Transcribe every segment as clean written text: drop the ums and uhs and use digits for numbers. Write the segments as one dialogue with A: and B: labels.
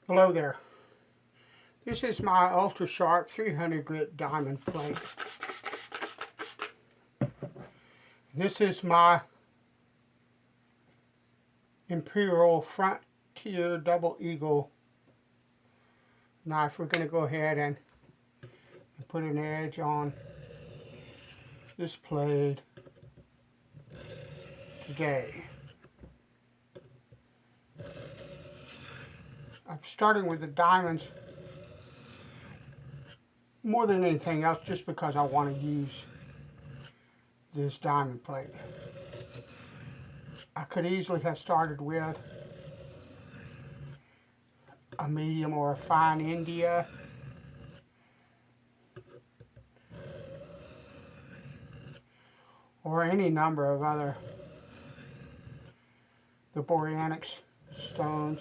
A: Hello there. This is my ultra sharp 300 grit diamond plate. This is my Imperial Frontier Double Eagle knife. We're going to go ahead and put an edge on this blade today. I'm starting with the diamonds more than anything else just because I want to use this diamond plate. I could easily have started with a medium or a fine India. Or any number of other, the Boreanics stones,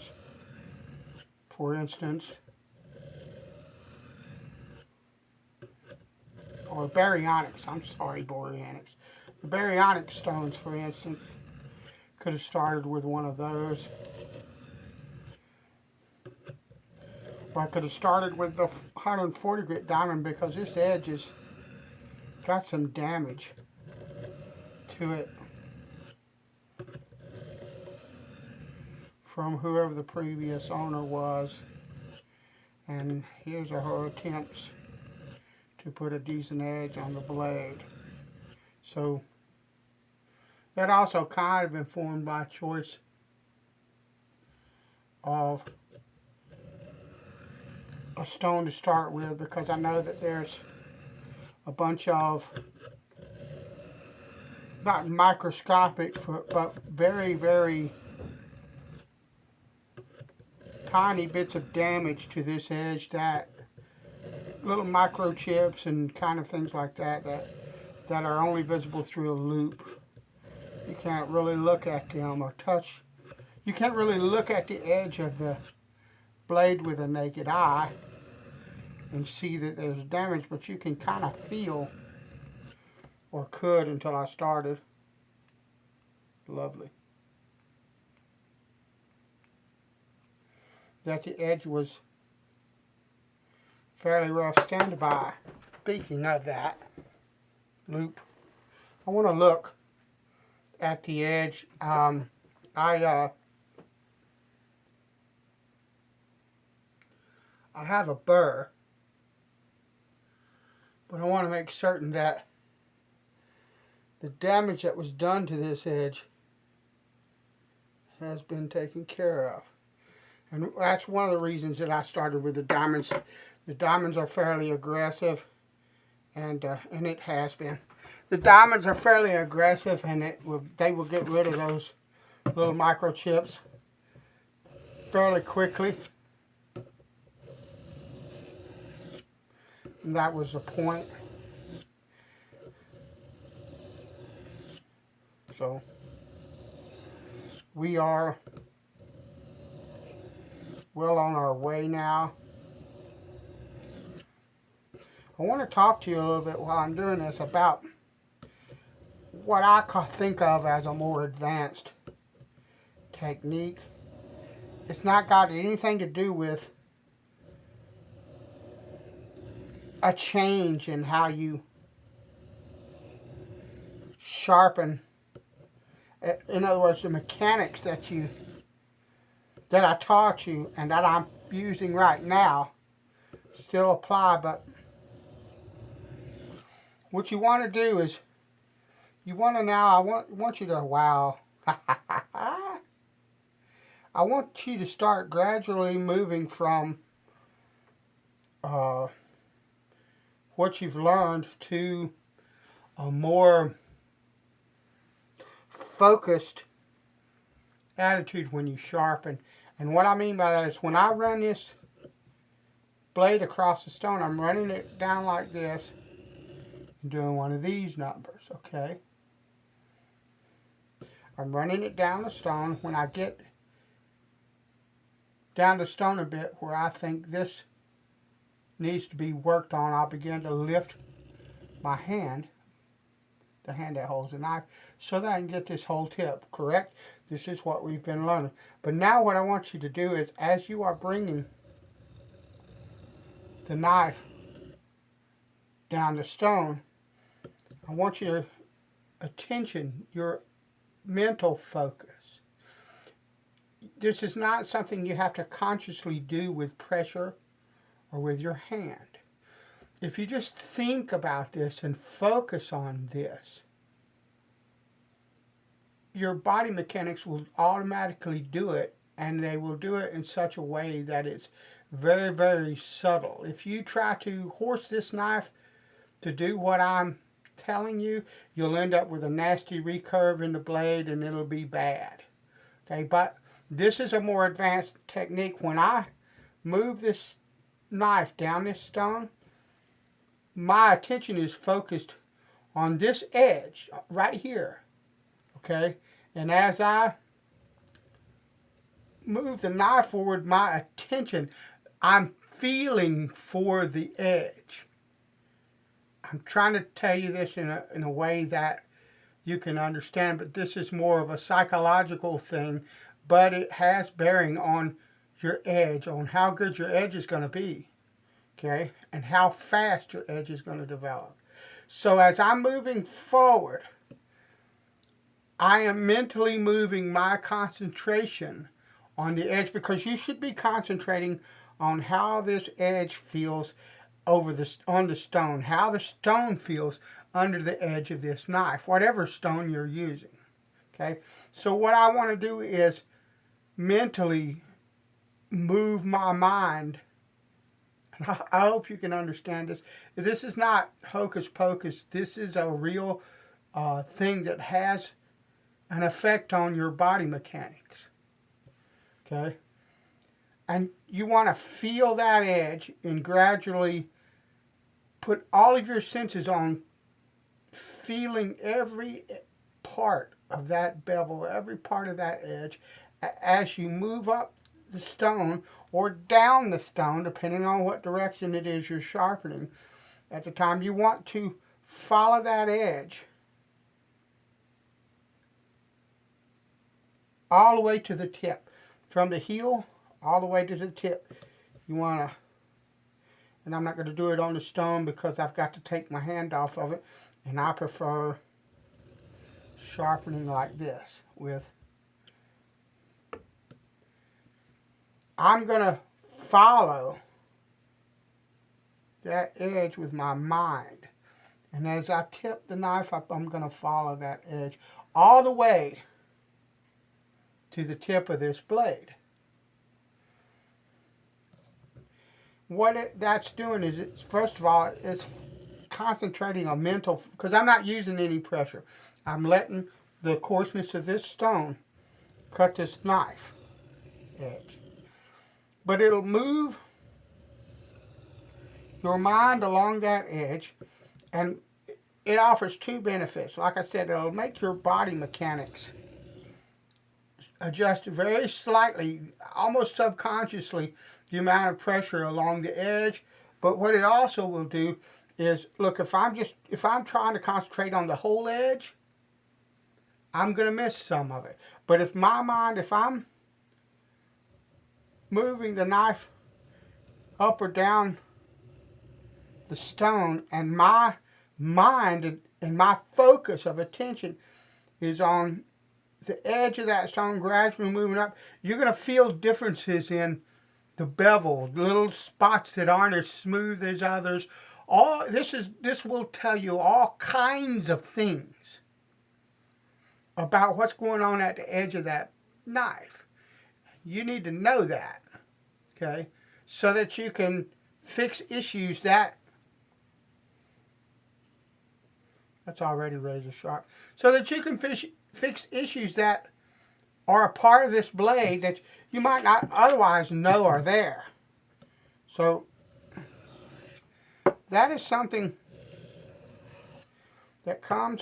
A: for instance, or baryonyx, I'm sorry, Boreanics. The baryonyx stones, for instance, could have started with one of those. Or I could have started with the 140 grit diamond because this edge has got some damage to it from whoever the previous owner was, and here's her attempts to put a decent edge on the blade. So that also kind of informed my choice of a stone to start with, because I know that there's a bunch of not microscopic, but very, very tiny bits of damage to this edge, that little microchips and kind of things like that are only visible through a loop. You can't really look at them or touch. You can't really look at the edge of the blade with a naked eye and see that there's damage, but you can kind of feel, or could until I started. Lovely. That the edge was fairly rough. Stand by. Speaking of that loop, I want to look at the edge. I have a burr, but I want to make certain that the damage that was done to this edge has been taken care of. And that's one of the reasons that I started with the diamonds. The diamonds are fairly aggressive, and it has been. The diamonds are fairly aggressive, and they will get rid of those little microchips fairly quickly. And that was the point. So we are well on our way now. I want to talk to you a little bit while I'm doing this about what I think of as a more advanced technique. It's not got anything to do with a change in how you sharpen. In other words, the mechanics that I taught you and that I'm using right now still apply, but what you want to do is you want to now, I want you to, wow, I want you to start gradually moving from what you've learned to a more focused attitude when you sharpen. And what I mean by that is when I run this blade across the stone, I'm running it down like this and doing one of these numbers, okay? I'm running it down the stone. When I get down the stone a bit where I think this needs to be worked on, I'll begin to lift my hand the hand that holds the knife, so that I can get this whole tip, correct? This is what we've been learning. But now what I want you to do is, as you are bringing the knife down the stone, I want your attention, your mental focus. This is not something you have to consciously do with pressure or with your hand. If you just think about this and focus on this, your body mechanics will automatically do it, and they will do it in such a way that it's very, very subtle. If you try to horse this knife to do what I'm telling you, you'll end up with a nasty recurve in the blade, and it'll be bad. Okay, but this is a more advanced technique. When I move this knife down this stone, my attention is focused on this edge right here. Okay, and as I move the knife forward, my attention, I'm feeling for the edge. I'm trying to tell you this in a way that you can understand, but this is more of a psychological thing, but it has bearing on your edge, on how good your edge is going to be, okay, and how fast your edge is going to develop. So as I'm moving forward, I am mentally moving my concentration on the edge, because you should be concentrating on how this edge feels on the stone, how the stone feels under the edge of this knife, whatever stone you're using. Okay, so what I want to do is mentally move my mind. I hope you can understand this. This is not hocus pocus. This is a real thing that has an effect on your body mechanics. Okay? And you want to feel that edge and gradually put all of your senses on feeling every part of that bevel, every part of that edge, as you move up the stone or down the stone, depending on what direction it is you're sharpening. At the time, you want to follow that edge all the way to the tip. From the heel all the way to the tip. You want to, and I'm not going to do it on the stone because I've got to take my hand off of it, and I prefer sharpening like this with, I'm going to follow that edge with my mind. And as I tip the knife up, I'm going to follow that edge all the way to the tip of this blade. What that's doing is, it's, first of all, it's concentrating on mental, because I'm not using any pressure. I'm letting the coarseness of this stone cut this knife edge. But it'll move your mind along that edge, and it offers two benefits. Like I said, it'll make your body mechanics adjust very slightly, almost subconsciously, the amount of pressure along the edge. But what it also will do is, look, if I'm trying to concentrate on the whole edge, I'm going to miss some of it. But if I'm moving the knife up or down the stone, and my mind and my focus of attention is on the edge of that stone gradually moving up, you're going to feel differences in the bevel, little spots that aren't as smooth as others. This will tell you all kinds of things about what's going on at the edge of that knife. You need to know that, okay, so that you can fix issues that's already razor sharp, so that you can fix issues that are a part of this blade that you might not otherwise know are there. So that is something that comes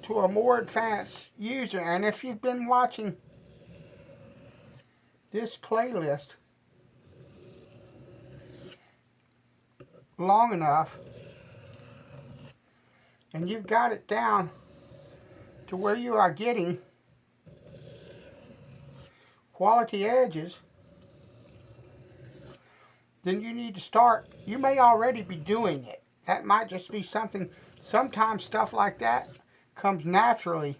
A: to a more advanced user. And if you've been watching this playlist, long enough and you've got it down to where you are getting quality edges, then you need to start. You may already be doing it. That might just be something. Sometimes stuff like that comes naturally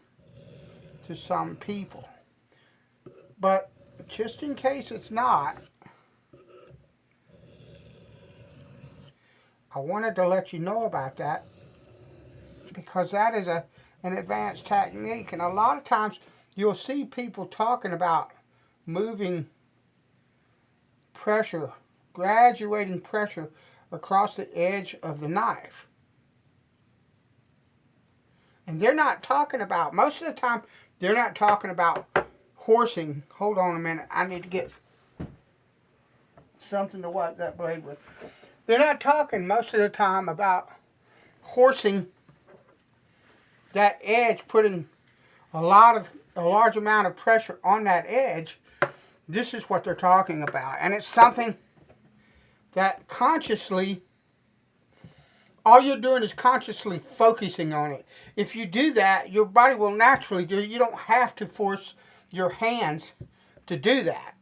A: to some people. But just in case it's not, I wanted to let you know about that, because that is an advanced technique. And a lot of times you'll see people talking about moving pressure, graduating pressure across the edge of the knife. And they're not talking about, most of the time, they're not talking about horsing. Hold on a minute. I need to get something to wipe that blade with. They're not talking most of the time about horsing that edge, putting a large amount of pressure on that edge. This is what they're talking about. And it's something that consciously, all you're doing is consciously focusing on it. If you do that, your body will naturally do it. You don't have to force your hands to do that.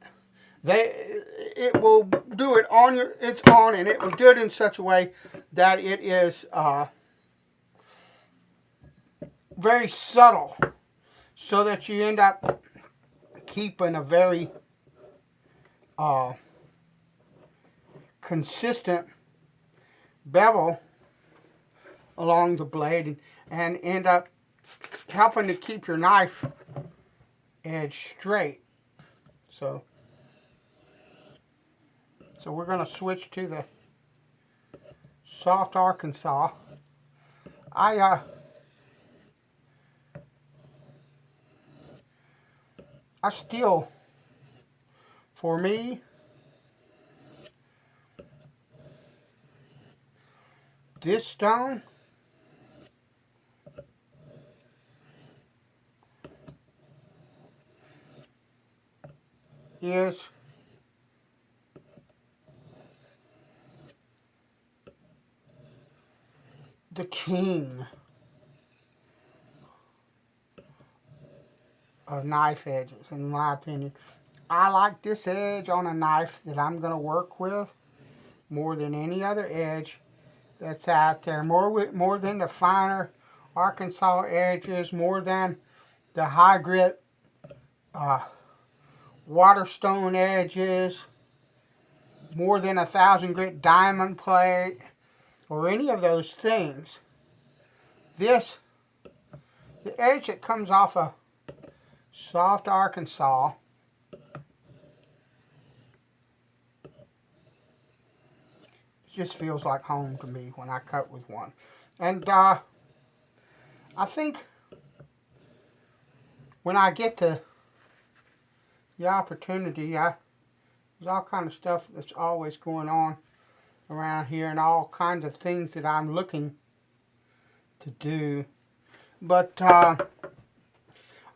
A: It will do it on its own, and it will do it in such a way that it is very subtle, so that you end up keeping a very consistent bevel along the blade, and end up helping to keep your knife edge straight. So we're going to switch to the soft Arkansas. I still, for me, this stone is the king of knife edges, in my opinion. I like this edge on a knife that I'm going to work with more than any other edge that's out there. More than the finer Arkansas edges, more than the high grit Waterstone edges, more than 1,000 grit diamond plate, or any of those things. The edge that comes off a soft Arkansas just feels like home to me when I cut with one. And I think when I get the opportunity, there's all kind of stuff that's always going on around here, and all kinds of things that I'm looking to do. But I'm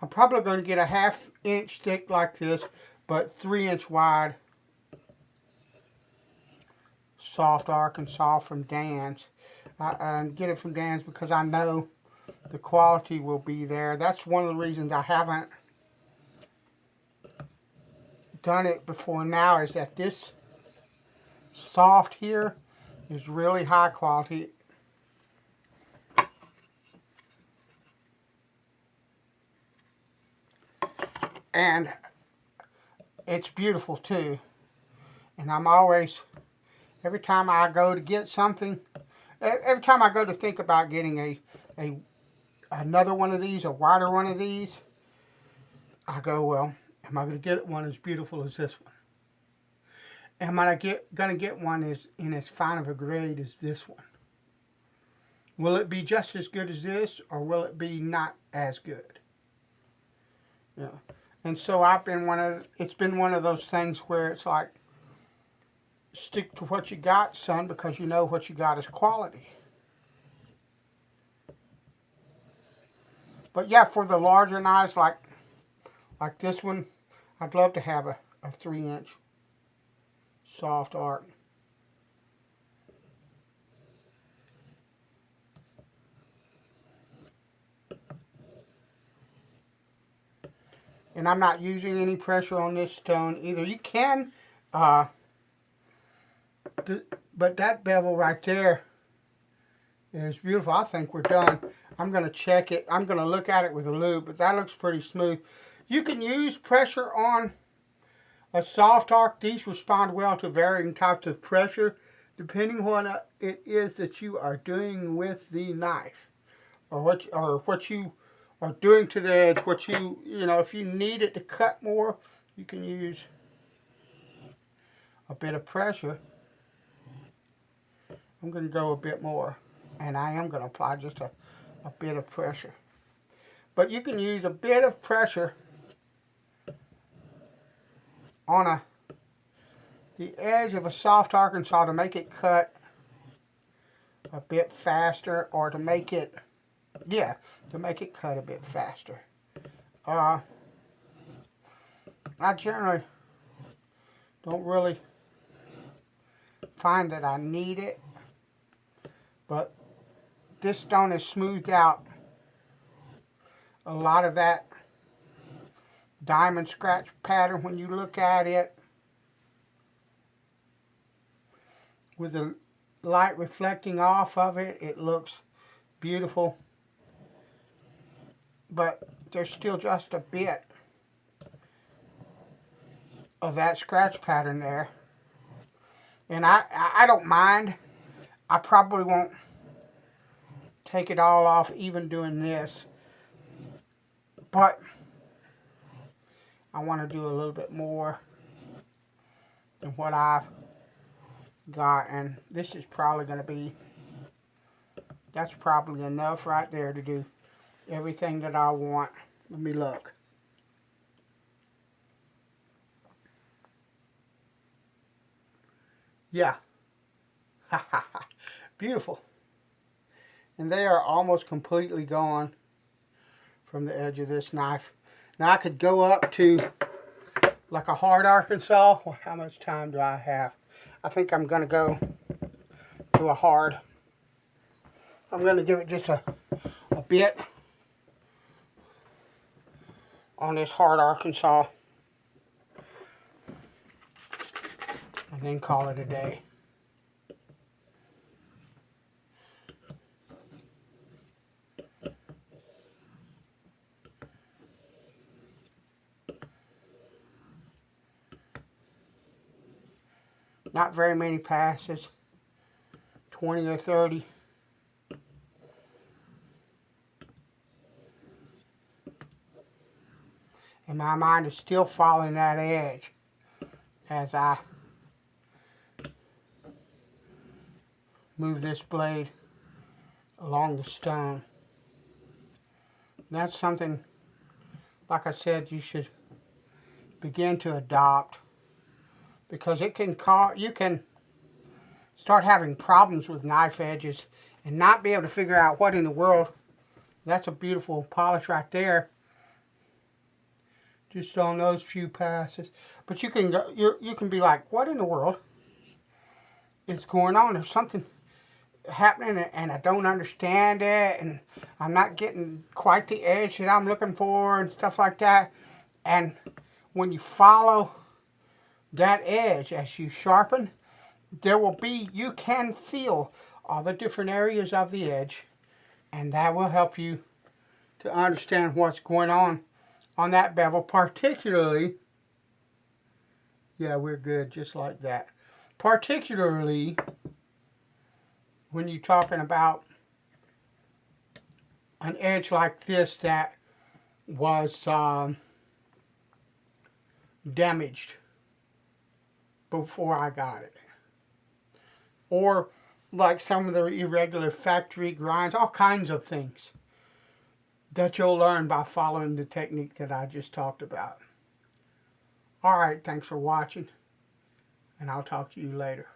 A: probably going to get a 1/2 inch thick like this, but 3-inch wide soft Arkansas from Dan's. And get it from Dan's because I know the quality will be there. That's one of the reasons I haven't done it before now, is that this soft here is really high quality. And it's beautiful too. And I'm always, every time I go to get something, every time I go to think about getting another one of these, a wider one of these, I go, well, am I going to get one as beautiful as this one? Am I going to get one in as fine of a grade as this one? Will it be just as good as this, or will it be not as good? Yeah. And so it's been one of those things where it's like, stick to what you got, son, because you know what you got is quality. But yeah, for the larger knives like this one, I'd love to have a 3-inch soft arc. And I'm not using any pressure on this stone either. You can, but that bevel right there is beautiful. I think we're done. I'm going to check it. I'm going to look at it with a loupe, but that looks pretty smooth. You can use pressure on a soft arc. These respond well to varying types of pressure, depending on what it is that you are doing with the knife, or what you are doing to the edge. If you need it to cut more, you can use a bit of pressure. I'm going to go a bit more, and I am going to apply just a bit of pressure. But you can use a bit of pressure on the edge of a soft Arkansas to make it cut a bit faster, or to make it cut a bit faster. I generally don't really find that I need it, but this stone has smoothed out a lot of that diamond scratch pattern. When you look at it with the light reflecting off of it, it looks beautiful, but there's still just a bit of that scratch pattern there, and I don't mind. I probably won't take it all off even doing this, but I want to do a little bit more than what I've got, and this is probably going to be, that's probably enough right there to do everything that I want. Let me look. Yeah. Beautiful. And they are almost completely gone from the edge of this knife. Now I could go up to like a hard Arkansas. Well, how much time do I have? I think I'm going to go to a hard. I'm going to give it just a bit on this hard Arkansas, and then call it a day. Not very many passes, 20 or 30. And my mind is still following that edge as I move this blade along the stone. That's something, like I said, you should begin to adopt, because it can you can start having problems with knife edges and not be able to figure out what in the world. That's a beautiful polish right there, just on those few passes. But you can be like, what in the world is going on? There's something happening and I don't understand it, and I'm not getting quite the edge that I'm looking for and stuff like that. And when you follow that edge as you sharpen, you can feel all the different areas of the edge, and that will help you to understand what's going on that bevel. Particularly, yeah, we're good just like that. Particularly when you're talking about an edge like this that was damaged before I got it, or like some of the irregular factory grinds, all kinds of things that you'll learn by following the technique that I just talked about. All right, thanks for watching, and I'll talk to you later.